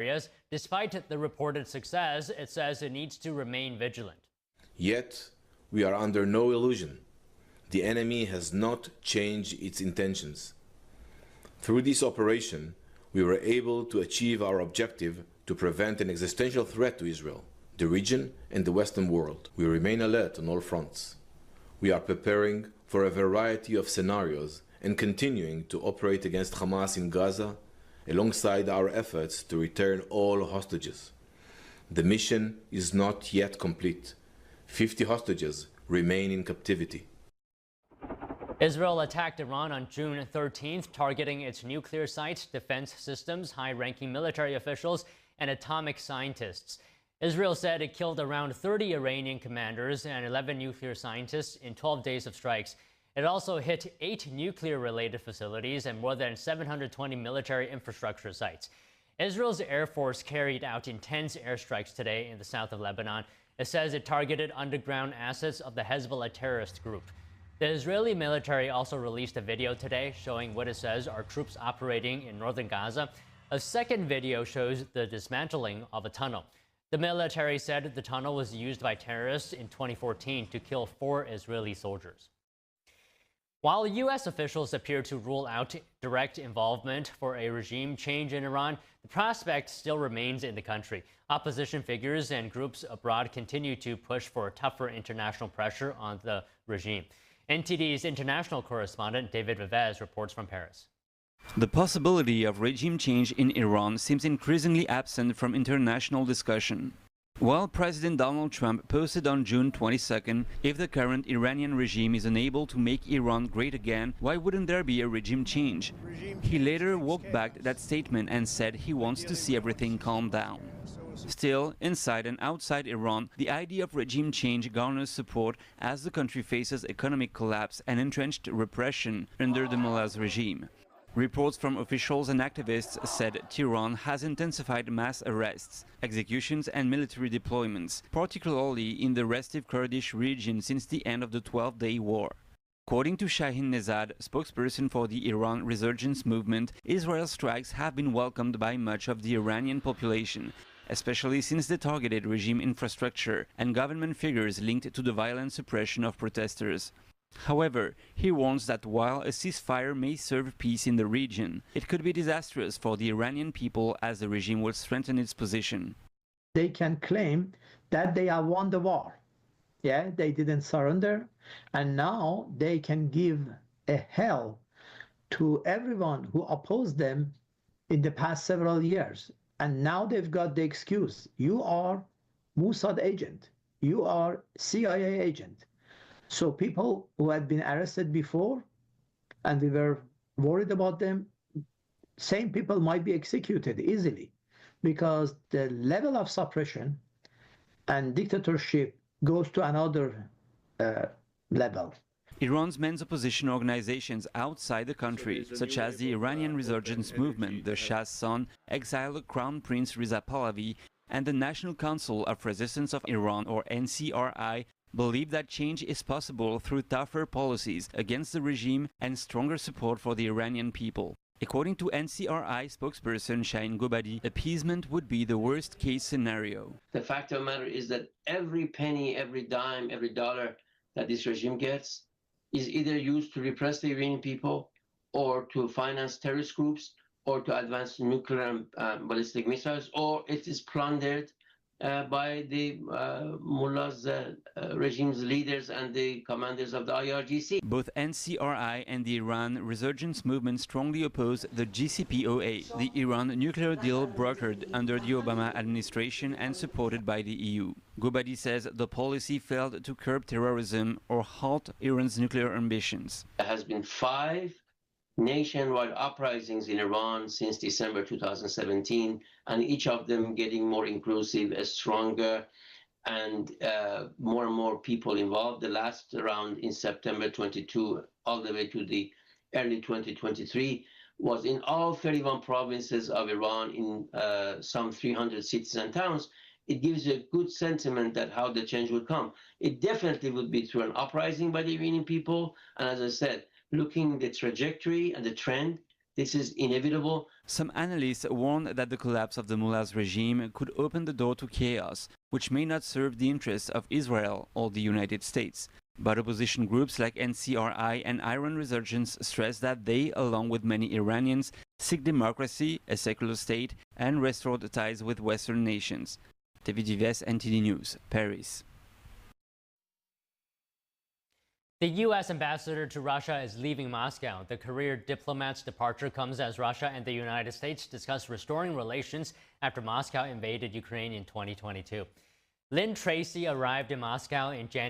areas. Despite the reported success, it says it needs to remain vigilant. Yet, we are under no illusion. The enemy has not changed its intentions. Through this operation, we were able to achieve our objective to prevent an existential threat to Israel, the region, and the Western world. We remain alert on all fronts. We are preparing for a variety of scenarios and continuing to operate against Hamas in Gaza, alongside our efforts to return all hostages. The mission is not yet complete. 50 hostages remain in captivity. Israel attacked Iran on June 13th, targeting its nuclear sites, defense systems, high-ranking military officials, and atomic scientists. Israel said it killed around 30 Iranian commanders and 11 nuclear scientists in 12 days of strikes. It also hit 8 nuclear-related facilities and more than 720 military infrastructure sites. Israel's Air Force carried out intense airstrikes today in the south of Lebanon. It says it targeted underground assets of the Hezbollah terrorist group. The Israeli military also released a video today showing what it says are troops operating in northern Gaza. A second video shows the dismantling of a tunnel. The military said the tunnel was used by terrorists in 2014 to kill 4 Israeli soldiers. While U.S. officials appear to rule out direct involvement for a regime change in Iran, the prospect still remains in the country. Opposition figures and groups abroad continue to push for tougher international pressure on the regime. NTD's international correspondent David Vivez reports from Paris. The possibility of regime change in Iran seems increasingly absent from international discussion. While President Donald Trump posted on June 22nd, if the current Iranian regime is unable to make Iran great again, why wouldn't there be a regime change? He later walked back that statement and said he wants to see everything calm down. Still, inside and outside Iran, the idea of regime change garners support as the country faces economic collapse and entrenched repression under the mullah's regime. Reports from officials and activists said Tehran has intensified mass arrests, executions and military deployments, particularly in the restive Kurdish region since the end of the 12-day war. According to Shahin Nezad, spokesperson for the Iran Resurgence Movement, Israel's strikes have been welcomed by much of the Iranian population, especially since they targeted regime infrastructure and government figures linked to the violent suppression of protesters. However, he warns that while a ceasefire may serve peace in the region, it could be disastrous for the Iranian people as the regime will strengthen its position. They can claim that they have won the war. Yeah, they didn't surrender, and now they can give a hell to everyone who opposed them in the past several years. And now they've got the excuse. You are Mossad agent. You are CIA agent. So people who had been arrested before, and we were worried about them, same people might be executed easily because the level of suppression and dictatorship goes to another level. Iran's men's opposition organizations outside the country, such as the Iranian Resurgence Movement, the Shah's son, exiled Crown Prince Reza Pahlavi, and the National Council of Resistance of Iran, or NCRI, believe that change is possible through tougher policies against the regime and stronger support for the Iranian people. According to NCRI spokesperson Shahin Gobadi, appeasement would be the worst-case scenario. The fact of the matter is that every penny, every dime, every dollar that this regime gets is either used to repress the Iranian people or to finance terrorist groups or to advance nuclear and ballistic missiles, or it is plundered by the mullah's regime's leaders and the commanders of the IRGC. Both NCRI and the Iran Resurgence Movement strongly oppose the JCPOA, the Iran nuclear deal brokered under the Obama administration and supported by the EU. Gobadi says the policy failed to curb terrorism or halt Iran's nuclear ambitions. There has been 5 nationwide uprisings in Iran since December 2017, and each of them getting more inclusive, stronger, and more people involved. The last round in September 22, all the way to the early 2023, was in all 31 provinces of Iran in some 300 cities and towns. It gives you a good sentiment that how the change would come. It definitely would be through an uprising by the Iranian people, and as I said, looking at the trajectory and the trend, This is inevitable. Some analysts warn that the collapse of the mullah's regime could open the door to chaos, which may not serve the interests of Israel or the United States. But opposition groups like NCRI and Iran Resurgence stress that they, along with many Iranians, seek democracy, a secular state, and restored ties with Western nations. David Vives, NTD News, Paris. The U.S. ambassador to Russia is leaving Moscow. The career diplomat's departure comes as Russia and the United States discuss restoring relations after Moscow invaded Ukraine in 2022. Lynn Tracy arrived in Moscow in January